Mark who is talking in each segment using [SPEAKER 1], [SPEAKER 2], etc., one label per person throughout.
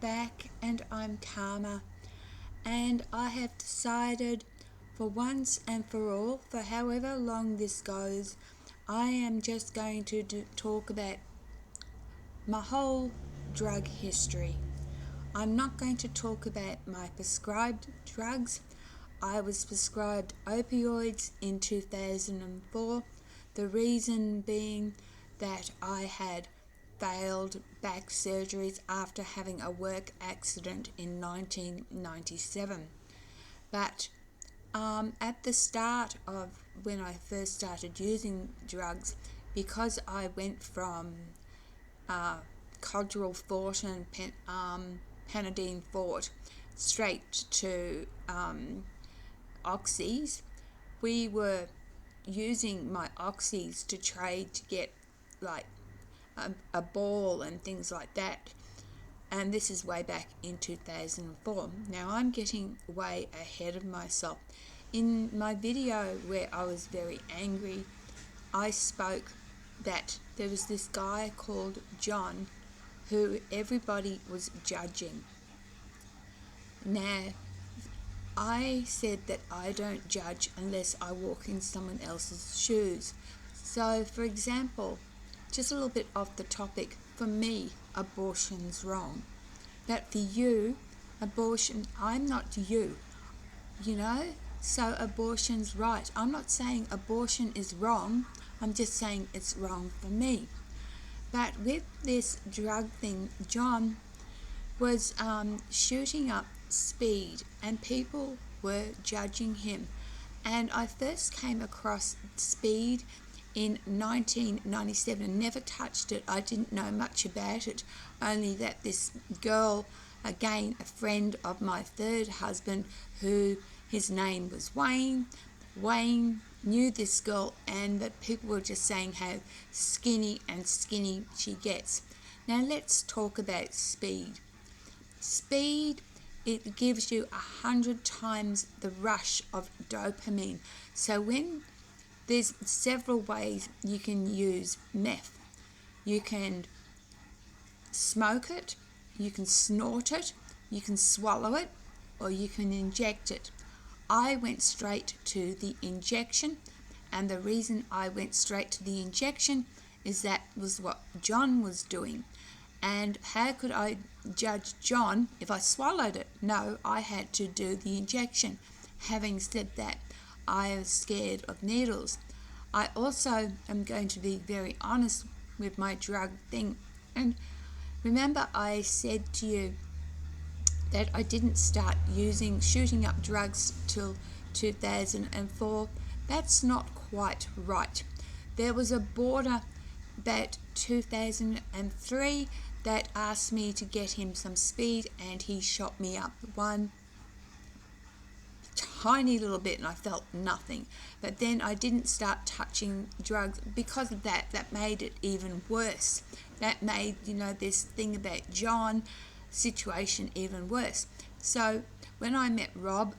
[SPEAKER 1] back and I'm calmer, and I have decided for once and for all, for however long this goes, I am just going to talk about my whole drug history. I'm not going to talk about my prescribed drugs. I was prescribed opioids in 2004, the reason being that I had failed back surgeries after having a work accident in 1997. But at the start of when I first started using drugs, because I went from Codral Fort and Panadine Fort straight to oxys, we were using my oxys to trade to get like a ball and things like that. And this is way back in 2004. Now I'm getting way ahead of myself. In my video where I was very angry, I spoke that there was this guy called John who everybody was judging. Now, I said that I don't judge unless I walk in someone else's shoes. So, for example, just a little bit off the topic, for me, abortion's wrong. But for you, abortion, I'm not you, So abortion's right. I'm not saying abortion is wrong, I'm just saying it's wrong for me. But with this drug thing, John was shooting up speed and people were judging him. And I first came across speed in 1997, never touched it. I didn't know much about it, only that this girl, again a friend of my third husband, who his name was Wayne knew this girl, and that people were just saying how skinny she gets. Now let's talk about speed. Speed, it gives you 100 times the rush of dopamine. So when there's several ways you can use meth. You can smoke it, you can snort it, you can swallow it, or you can inject it. I went straight to the injection, and the reason I went straight to the injection is that was what John was doing. And how could I judge John if I swallowed it? No, I had to do the injection. Having said that, I was scared of needles. I also am going to be very honest with my drug thing. And remember I said to you that I didn't start shooting up drugs till 2004. That's not quite right. There was a border about 2003 that asked me to get him some speed, and he shot me up one tiny little bit and I felt nothing. But then I didn't start touching drugs because of that. That made it even worse. That made, this thing about John situation even worse. So when I met Rob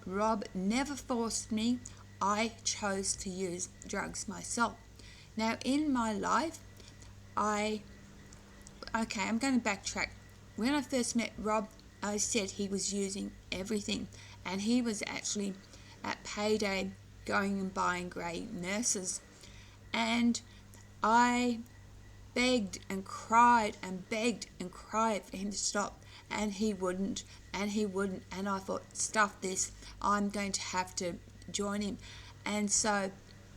[SPEAKER 1] never forced me. I chose to use drugs myself. Now in my life, I'm going to backtrack. When I first met Rob, I said he was using everything, and he was actually at payday going and buying grey nurses. And I begged and cried and begged and cried for him to stop, and he wouldn't, and I thought, stuff this, I'm going to have to join him. And so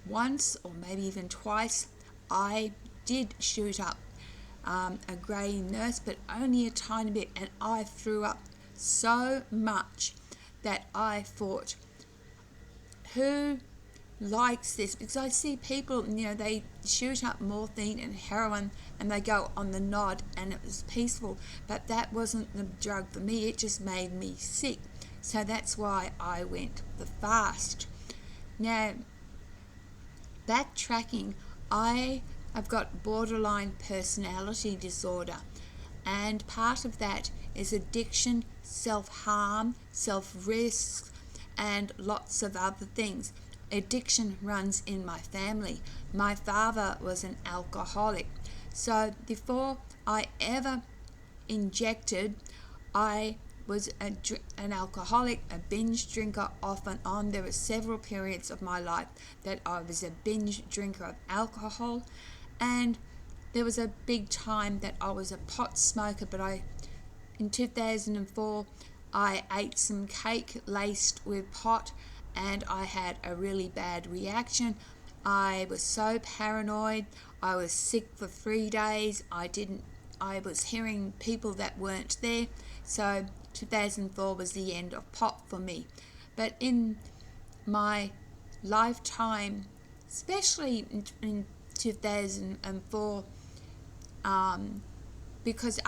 [SPEAKER 1] once or maybe even twice I did shoot up a grey nurse, but only a tiny bit, and I threw up so much that I thought, who likes this? Because I see people, they shoot up morphine and heroin and they go on the nod and it was peaceful, but that wasn't the drug for me. It just made me sick. So that's why I went the fast. Now, backtracking, I've got borderline personality disorder, and part of that is addiction, self-harm, self-risk, and lots of other things. Addiction runs in my family. My father was an alcoholic. So before I ever injected, I was an alcoholic, a binge drinker off and on. There were several periods of my life that I was a binge drinker of alcohol, and there was a big time that I was a pot smoker, but in 2004, I ate some cake laced with pot and I had a really bad reaction. I was so paranoid. I was sick for 3 days. I was hearing people that weren't there. So 2004 was the end of pot for me. But in my lifetime, especially in 2004, because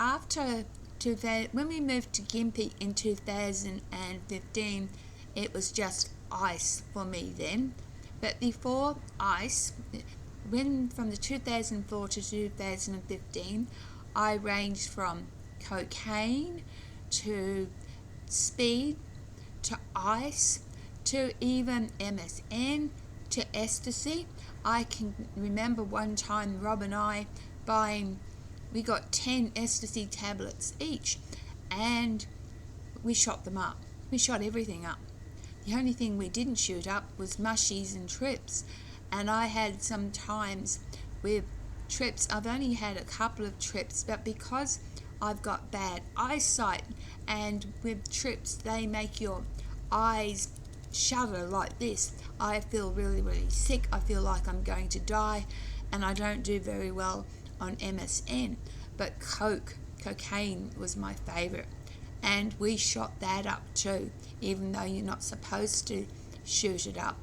[SPEAKER 1] when we moved to Gympie in 2015, it was just ice for me then. But before ice, from the 2004 to 2015, I ranged from cocaine to speed to ice to even MSN to ecstasy. I can remember one time Rob and I we got 10 ecstasy tablets each, and we shot them up. We shot everything up. The only thing we didn't shoot up was mushies and trips. And I had some times with trips, I've only had a couple of trips, but because I've got bad eyesight, and with trips they make your eyes shudder like this, I feel really, really sick. I feel like I'm going to die, and I don't do very well on MSN. But cocaine was my favourite, and we shot that up too, even though you're not supposed to shoot it up.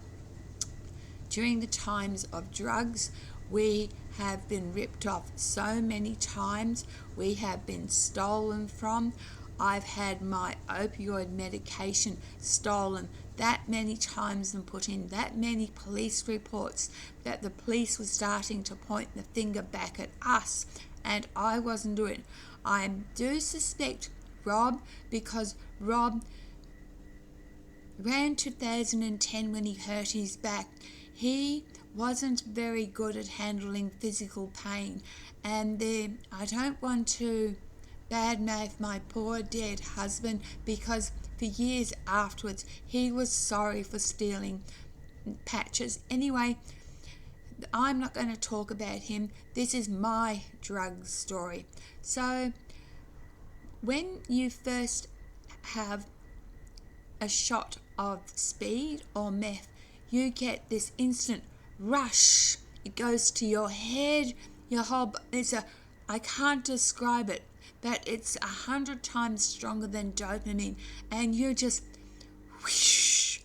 [SPEAKER 1] During the times of drugs, we have been ripped off so many times. We have been stolen from. I've had my opioid medication stolen that many times and put in that many police reports that the police were starting to point the finger back at us, and I wasn't doing it. I do suspect Rob, because Rob around 2010 when he hurt his back, he wasn't very good at handling physical pain, and I don't want to badmouth my poor dead husband, because for years afterwards he was sorry for stealing patches. Anyway, I'm not going to talk about him. This is my drug story. So when you first have a shot of speed or meth, you get this instant rush. It goes to your head, your whole. I can't describe it, but it's 100 times stronger than dopamine, and you just whoosh.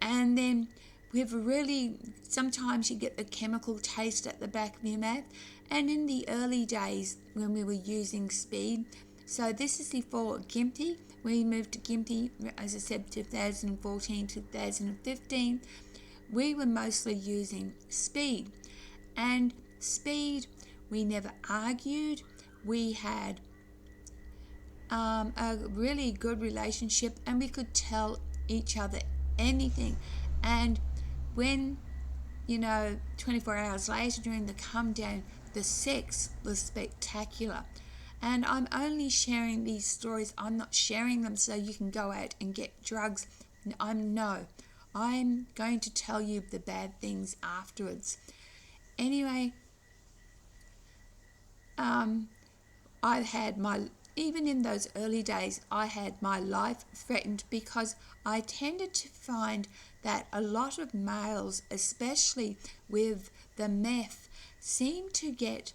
[SPEAKER 1] And then sometimes you get the chemical taste at the back of your mouth. And in the early days when we were using speed, so this is before Gympie. We moved to Gympie, as I said, 2014, 2015. We were mostly using speed. And speed, we never argued. We had a really good relationship, and we could tell each other anything. And when, 24 hours later during the come down, the sex was spectacular. And I'm only sharing these stories. I'm not sharing them so you can go out and get drugs. I'm going to tell you the bad things afterwards. Anyway, even in those early days, I had my life threatened, because I tended to find that a lot of males, especially with the meth, seem to get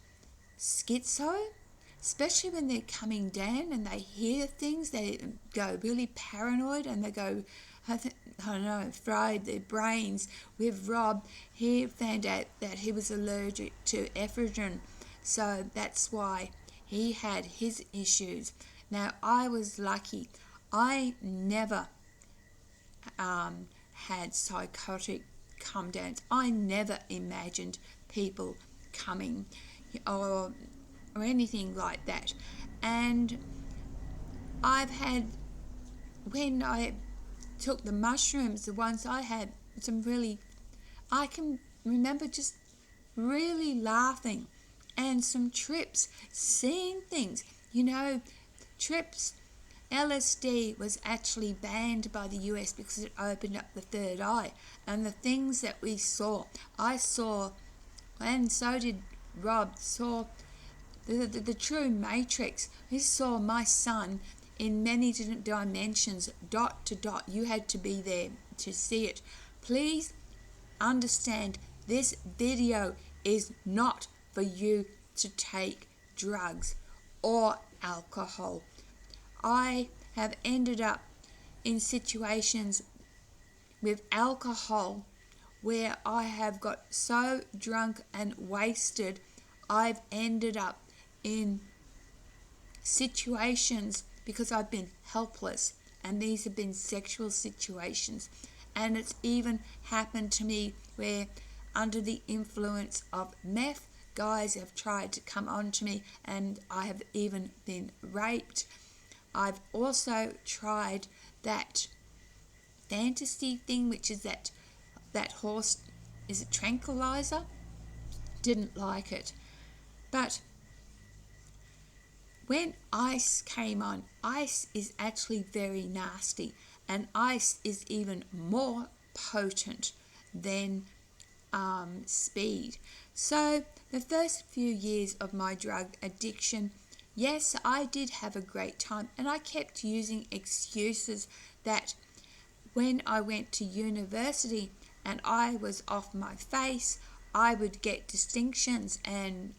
[SPEAKER 1] schizo, especially when they're coming down and they hear things. They go really paranoid and they go, fried their brains. With Rob, he found out that he was allergic to ephedrine, so that's why he had his issues. Now, I was lucky. I never had psychotic come downs. I never imagined people coming or anything like that. And when I took the mushrooms, the ones I had, I can remember just really laughing, and some trips, seeing things, trips LSD was actually banned by the US because it opened up the third eye. And the things that we saw, I saw, and so did Rob, saw the true matrix. We saw my son in many different dimensions, dot to dot. You had to be there to see it. Please understand, this video is not for you to take drugs or alcohol. I have ended up in situations with alcohol where I have got so drunk and wasted, I've ended up in situations because I've been helpless, and these have been sexual situations. And it's even happened to me where, under the influence of meth, guys have tried to come on to me, and I have even been raped. I've also tried that fantasy thing, which is that horse, is it tranquilizer? Didn't like it. But when ice came on, ice is actually very nasty, and ice is even more potent than speed. So the first few years of my drug addiction, yes, I did have a great time, and I kept using excuses that when I went to university and I was off my face, I would get distinctions and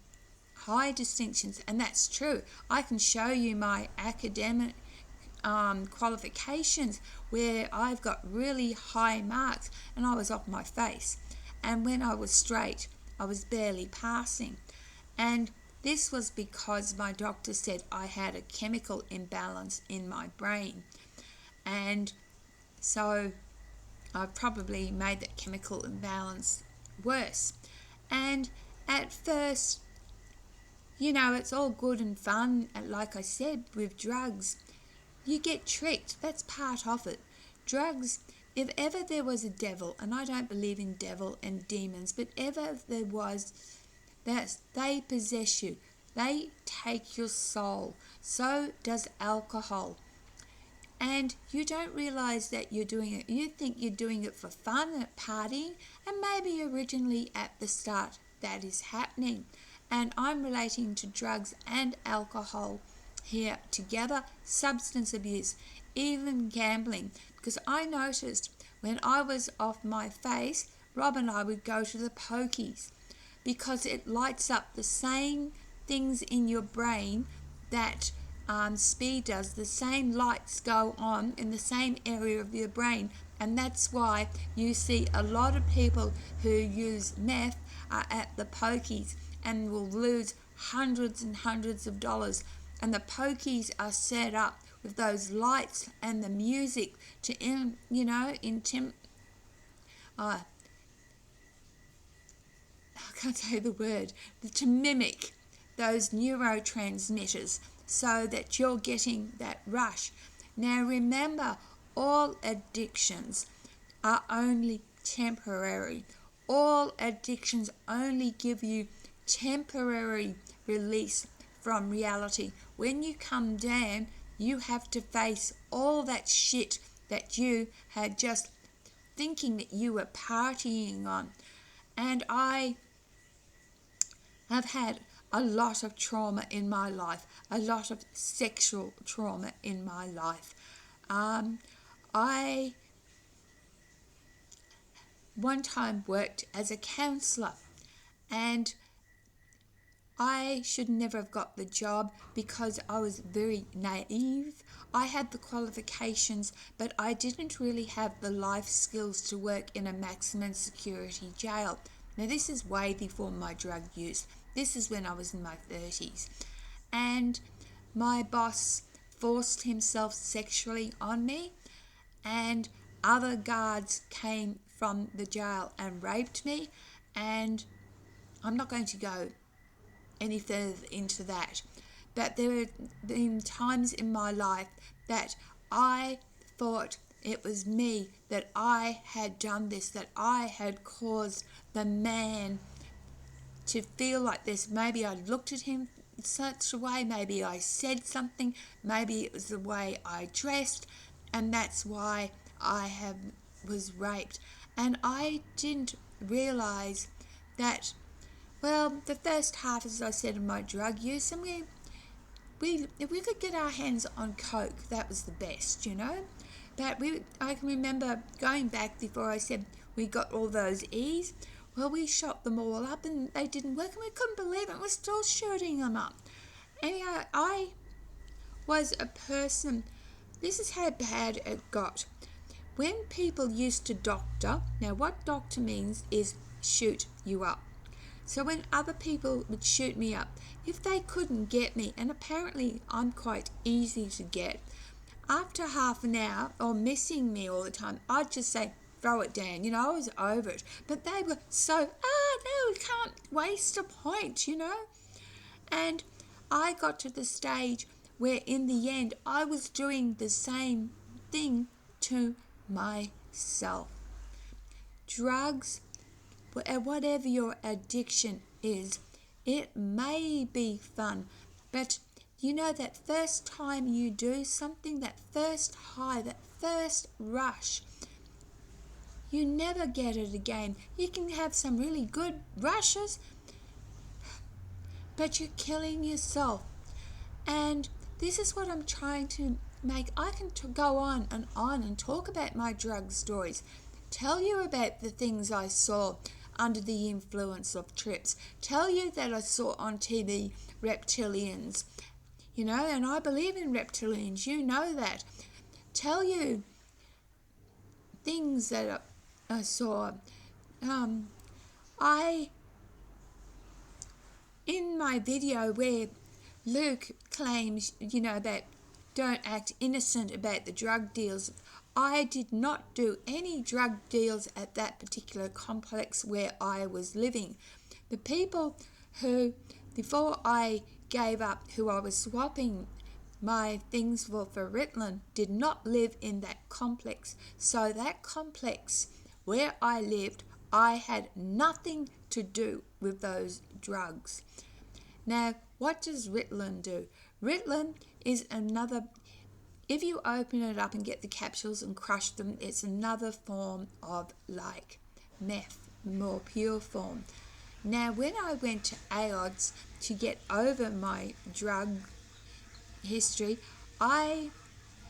[SPEAKER 1] high distinctions, and that's true. I can show you my academic qualifications where I've got really high marks and I was off my face. And when I was straight, I was barely passing. And this was because my doctor said I had a chemical imbalance in my brain. And so I probably made that chemical imbalance worse. And at first, it's all good and fun. And like I said, with drugs, you get tricked. That's part of it. Drugs, if ever there was a devil, and I don't believe in devil and demons, but ever there was, that they possess you. They take your soul. So does alcohol. And you don't realize that you're doing it. You think you're doing it for fun at partying, and maybe originally at the start that is happening. And I'm relating to drugs and alcohol here together, substance abuse, even gambling. Because I noticed when I was off my face, Rob and I would go to the pokies because it lights up the same things in your brain that speed does. The same lights go on in the same area of your brain, and that's why you see a lot of people who use meth are at the pokies and will lose hundreds and hundreds of dollars. And the pokies are set up with those lights and the music to I can't say the word, to mimic those neurotransmitters so that you're getting that rush. Now remember, all addictions are only temporary. All addictions only give you temporary release from reality. When you come down, you have to face all that shit that you had just thinking that you were partying on. And I have had a lot of trauma in my life, a lot of sexual trauma in my life. I one time worked as a counsellor, and I should never have got the job because I was very naive. I had the qualifications, but I didn't really have the life skills to work in a maximum security jail. Now, this is way before my drug use. This is when I was in my 30s. And my boss forced himself sexually on me, and other guards came from the jail and raped me, and I'm not going to go any further into that. But there have been times in my life that I thought it was me, that I had done this, that I had caused the man to feel like this. Maybe I looked at him such a way. Maybe I said something, maybe it was the way I dressed, and that's why was raped. And I didn't realise that, well, the first half, as I said, of my drug use, and if we could get our hands on coke, that was the best, you know. But I can remember going back before I said we got all those E's. Well, we shot them all up and they didn't work, and we couldn't believe it. We're still shooting them up. Anyhow, I was a person, this is how bad it got. When people used to doctor, now what doctor means is shoot you up. So when other people would shoot me up, if they couldn't get me, and apparently I'm quite easy to get, after half an hour, or missing me all the time, I'd just say, throw it down. You know, I was over it. But they were so, no, we can't waste a point, you know. And I got to the stage where in the end I was doing the same thing to myself. Drugs, whatever your addiction is, it may be fun, but you know, that first time you do something, that first high, that first rush, you never get it again. You can have some really good rushes, but you're killing yourself. And this is what I'm trying to make. I can go on and talk about my drug stories, tell you about the things I saw under the influence of trips, tell you that I saw on TV reptilians, you know, and I believe in reptilians, you know that. Tell you things that I saw. In my video where Luke claims, you know, that don't act innocent about the drug deals, I did not do any drug deals at that particular complex where I was living. The people who, before I gave up, who I was swapping my things for Ritalin, did not live in that complex. So that complex where I lived, I had nothing to do with those drugs. Now, what does Ritalin do? Ritalin is another, if you open it up and get the capsules and crush them, it's another form of like meth, more pure form. Now, when I went to AODS to get over my drug history, I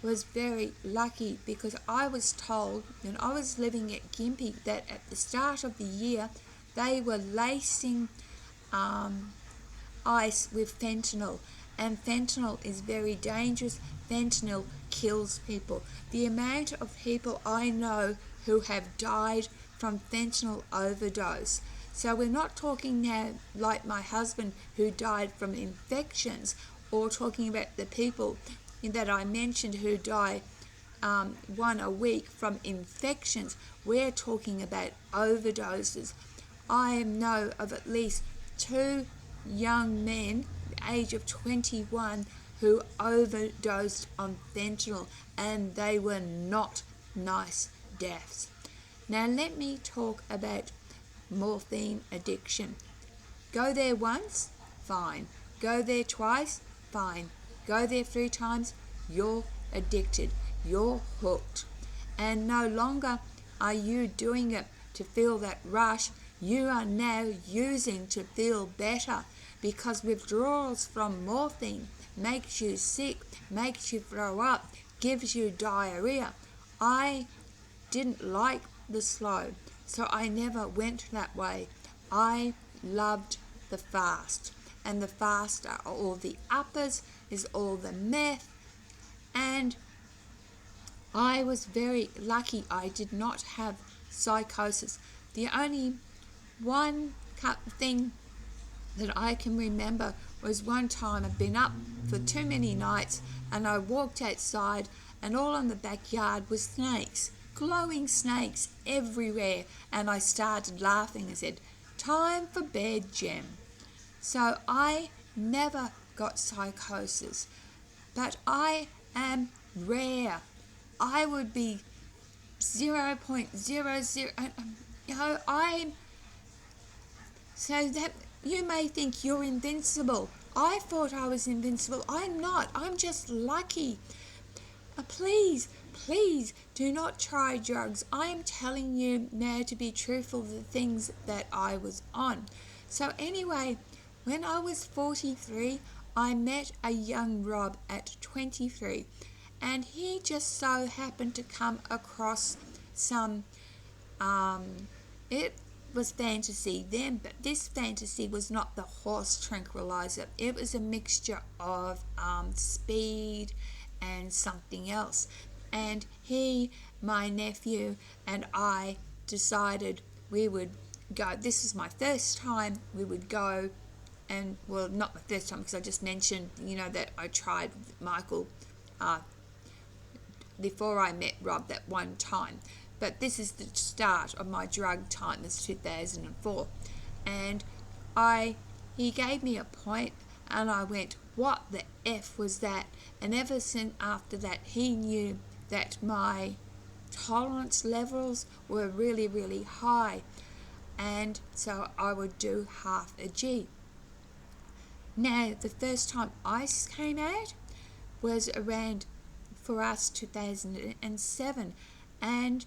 [SPEAKER 1] was very lucky because I was told when I was living at Gympie that at the start of the year they were lacing ice with fentanyl, and fentanyl is very dangerous. Fentanyl kills people. The amount of people I know who have died from fentanyl overdose. So we're not talking now like my husband who died from infections, or talking about the people that I mentioned who die one a week from infections. We're talking about overdoses. I know of at least 2 young men, the age of 21, who overdosed on fentanyl, and they were not nice deaths. Now let me talk about morphine addiction. Go there once, fine. Go there twice, fine. Go there 3 times, you're addicted. You're hooked. And no longer are you doing it to feel that rush. You are now using to feel better, because withdrawals from morphine makes you sick, makes you throw up, gives you diarrhea. I didn't like the slow, so I never went that way. I loved the fast, and the fast are all the uppers, is all the meth, and I was very lucky I did not have psychosis. The only one thing that I can remember was one time I'd been up for too many nights and I walked outside, and all in the backyard was snakes, glowing snakes everywhere, and I started laughing and said, "Time for bed, Jem." So I never got psychosis, but I am rare. I would be 0.00, I'm so that you may think you're invincible. I thought I was invincible. I'm not. I'm just lucky. Please, please do not try drugs. I am telling you now to be truthful, the things that I was on. So anyway, when I was 43, I met a young Rob at 23, and he just so happened to come across some, it was fantasy then, but this fantasy was not the horse tranquilizer. It was a mixture of speed and something else. And he, my nephew, and I decided we would go. This was my first time. We would go, and well, not my first time because I just mentioned, that I tried Michael before I met Rob that one time. But this is the start of my drug time. It's 2004. And he gave me a point, and I went, what the F was that? And ever since after that, he knew that my tolerance levels were really, really high. And so I would do half a G. Now, the first time ice came out was around, for us, 2007. And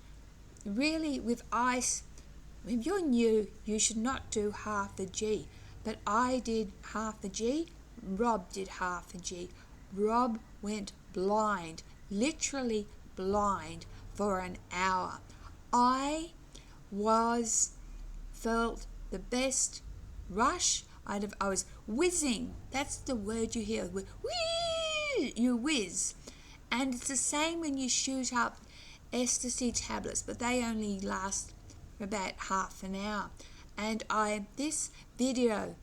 [SPEAKER 1] really, with ice, if you're new, you should not do half a G. But I did half a G. Rob did half a G. Rob went blind, literally blind, for an hour. I felt the best rush. I was whizzing. That's the word you hear. Whee! You whiz. And it's the same when you shoot up ecstasy tablets, but they only last about half an hour. And this video,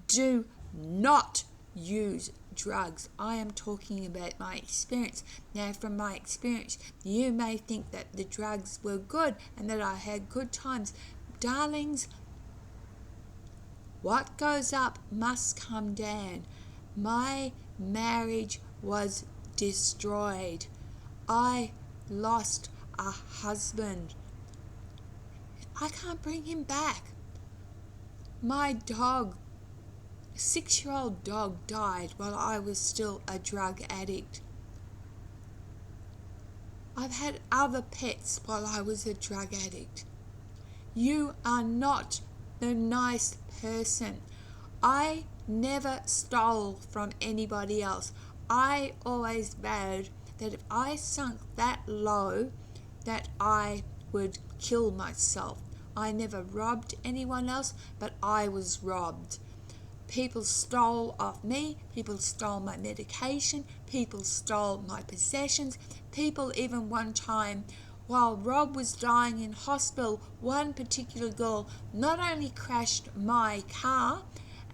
[SPEAKER 1] do not use drugs. I am talking about my experience. Now, from my experience, you may think that the drugs were good and that I had good times. Darlings, what goes up must come down. My marriage was destroyed. I lost a husband. I can't bring him back. My dog, 6-year-old dog, died while I was still a drug addict. I've had other pets while I was a drug addict. You are not the nice person. I never stole from anybody else. I always vowed that if I sunk that low, that I would kill myself. I never robbed anyone else, but I was robbed. People stole off me. People stole my medication. People stole my possessions. People, even one time, while Rob was dying in hospital, one particular girl not only crashed my car,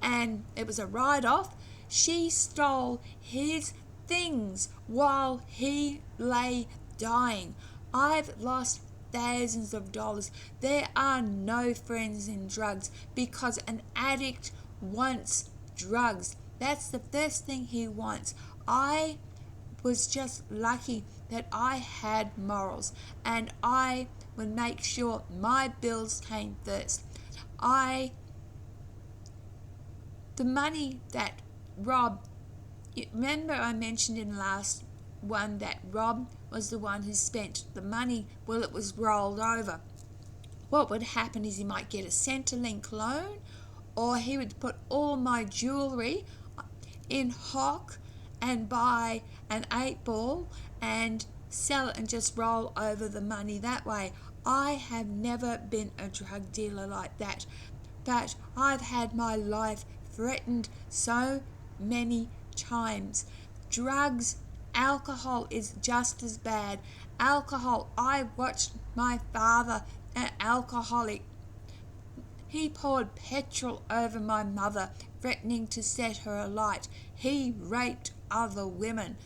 [SPEAKER 1] and it was a write-off, she stole his things while he lay dying. I've lost thousands of dollars. There are no friends in drugs because an addict wants drugs. That's the first thing he wants. I was just lucky that I had morals, and I would make sure my bills came first. The money that Rob, remember I mentioned in the last one that Rob was the one who spent the money. Well, it was rolled over. What would happen is he might get a Centrelink loan, or he would put all my jewellery in hock and buy an 8-ball and sell it and just roll over the money that way. I have never been a drug dealer like that, but I've had my life threatened so many times. Drugs, alcohol is just as bad. Alcohol, I watched my father, an alcoholic. He poured petrol over my mother, threatening to set her alight. He raped other women.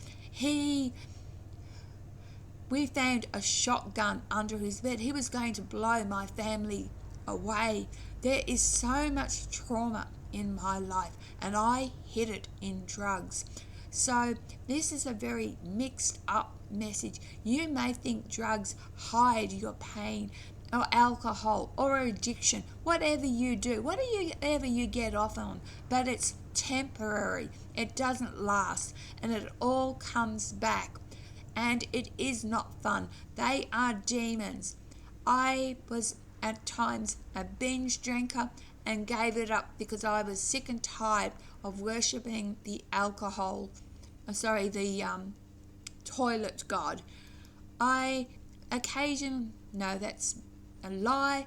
[SPEAKER 1] We found a shotgun under his bed. He was going to blow my family away. There is so much trauma in my life, and I hid it in drugs. So this is a very mixed up message. You may think drugs hide your pain or alcohol or addiction, whatever you do, whatever you get off on, but it's temporary. It doesn't last, and it all comes back, and it is not fun. They are demons. I was at times a binge drinker and gave it up because I was sick and tired of worshipping the toilet god. No, that's a lie.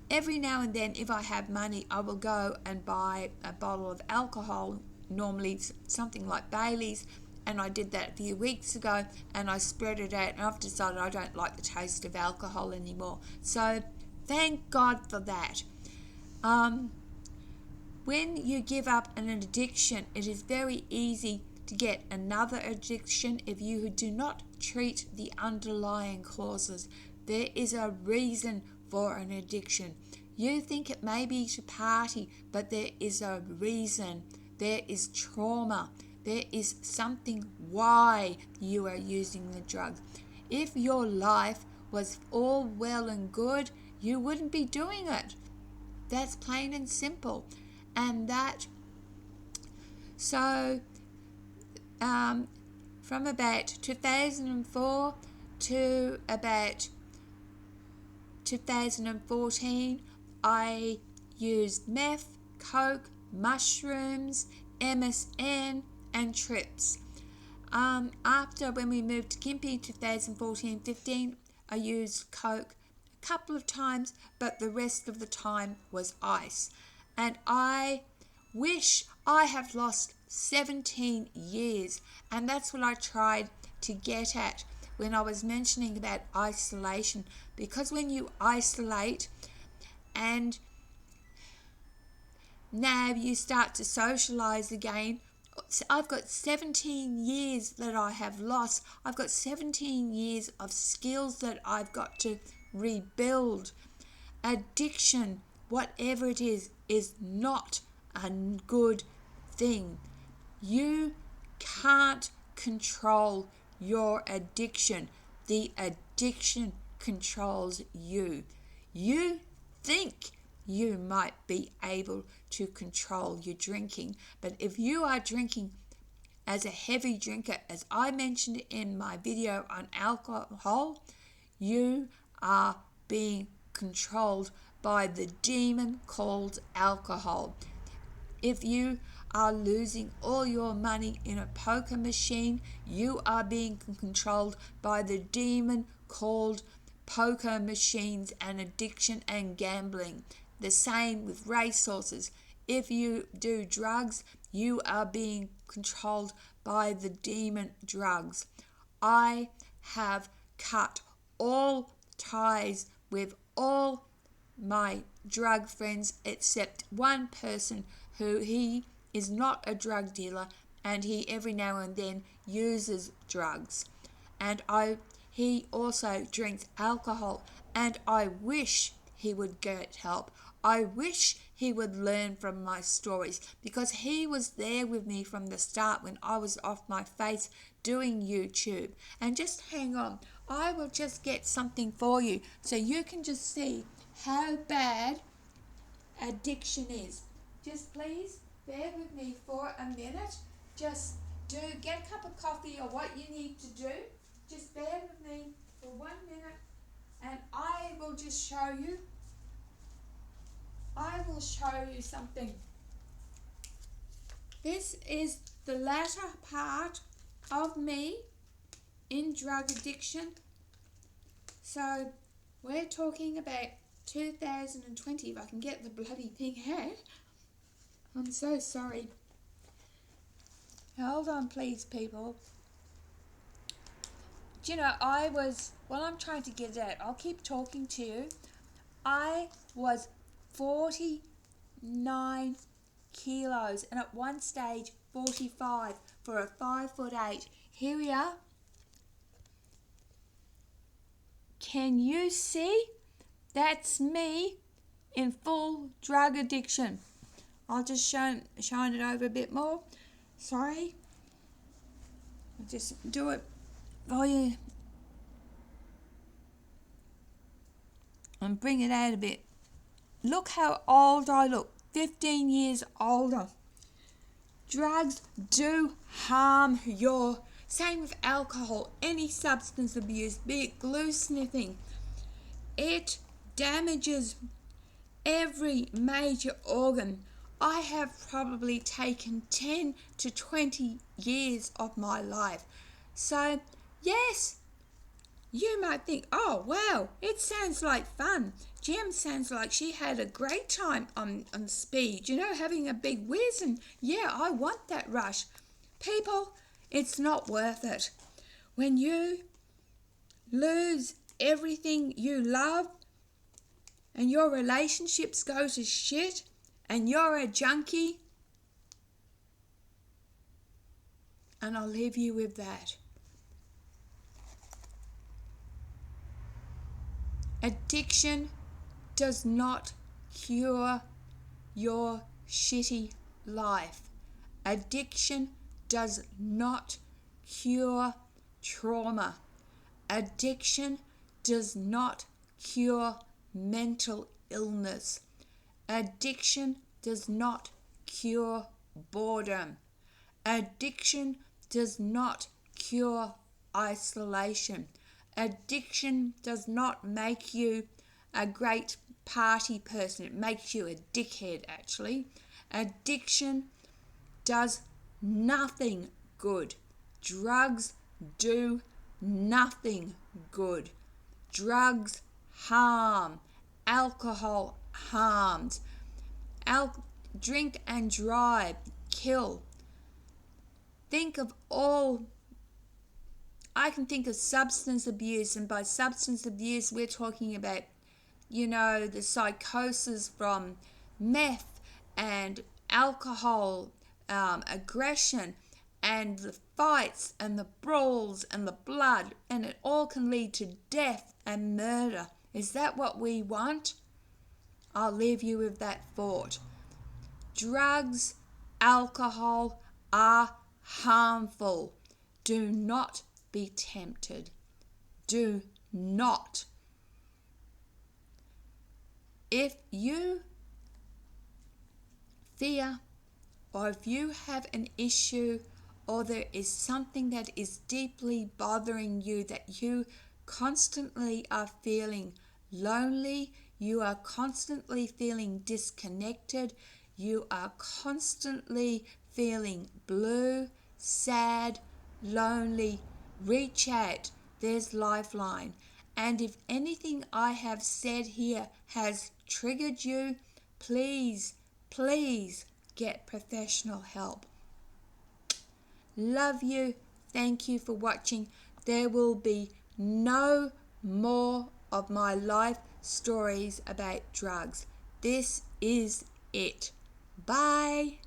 [SPEAKER 1] Every now and then, if I have money, I will go and buy a bottle of alcohol, normally something like Bailey's, and I did that a few weeks ago, and I spread it out, and I've decided I don't like the taste of alcohol anymore. So thank God for that. When you give up an addiction, it is very easy to get another addiction if you do not treat the underlying causes. There is a reason for an addiction. You think it may be to party, but there is a reason. There is trauma. There is something why you are using the drug. If your life was all well and good, you wouldn't be doing it. That's plain and simple. And from about 2004 to about 2014, I used meth, coke, mushrooms, MSN, and trips. After when we moved to Gympie 2014-15, I used coke a couple of times, but the rest of the time was ice. And I wish I have lost 17 years, and that's what I tried to get at when I was mentioning about isolation, because when you isolate and now you start to socialize again, I've got 17 years that I have lost. I've got 17 years of skills that I've got to rebuild. Addiction, whatever it is not a good thing. You can't control your addiction. The addiction controls you. You think you might be able to control your drinking, but if you are drinking as a heavy drinker, as I mentioned in my video on alcohol, you are being controlled by the demon called alcohol. If you are losing all your money in a poker machine, you are being controlled by the demon called poker machines and addiction and gambling. The same with racehorses. If you do drugs, you are being controlled by the demon drugs. I have cut all ties with all my drug friends except one person who he is not a drug dealer, and he every now and then uses drugs, and he also drinks alcohol, and I wish he would get help. I wish he would learn from my stories, because he was there with me from the start when I was off my face doing YouTube. And just hang on, I will just get something for you so you can just see how bad addiction is. Just please bear with me for a minute. Just get a cup of coffee or what you need to do. Just bear with me for 1 minute and I will just show you. I will show you something. This is the latter part of me in drug addiction. So we're talking about 2020, if I can get the bloody thing out. I'm so sorry. Hold on, please, people. Do you know, I'm trying to get it out, I'll keep talking to you. I was 49 kilos and at one stage 45 for a 5'8". Here we are. Can you see? That's me in full drug addiction. I'll just shine it over a bit more. Sorry. I'll just do it for you. and bring it out a bit. Look how old I look, 15 years older. Drugs do harm your, same with alcohol, any substance abuse, be it glue sniffing. It damages every major organ. I have probably taken 10 to 20 years of my life. So, yes, you might think, oh, wow, it sounds like fun. Jem sounds like she had a great time on speed, having a big whiz, and yeah, I want that rush. People, it's not worth it. When you lose everything you love and your relationships go to shit and you're a junkie, and I'll leave you with that. Addiction does not cure your shitty life. Addiction does not cure trauma. Addiction does not cure mental illness. Addiction does not cure boredom. Addiction does not cure isolation. Addiction does not make you a great party person. It makes you a dickhead, actually. Addiction does nothing good. Drugs do nothing good. Drugs harm. Alcohol harms. Drink and drive kill. I can think of substance abuse, and by substance abuse we're talking about, the psychosis from meth and alcohol, aggression, and the fights and the brawls and the blood, and it all can lead to death and murder. Is that what we want? I'll leave you with that thought. Drugs, alcohol are harmful. Do not be tempted. Do not. If you fear, or if you have an issue, or there is something that is deeply bothering you, that you constantly are feeling lonely, you are constantly feeling disconnected, you are constantly feeling blue, sad, lonely, reach out. There's Lifeline. And if anything I have said here has triggered you, please get professional help. Love you. Thank you for watching. There will be no more of my life stories about drugs. This is it. Bye.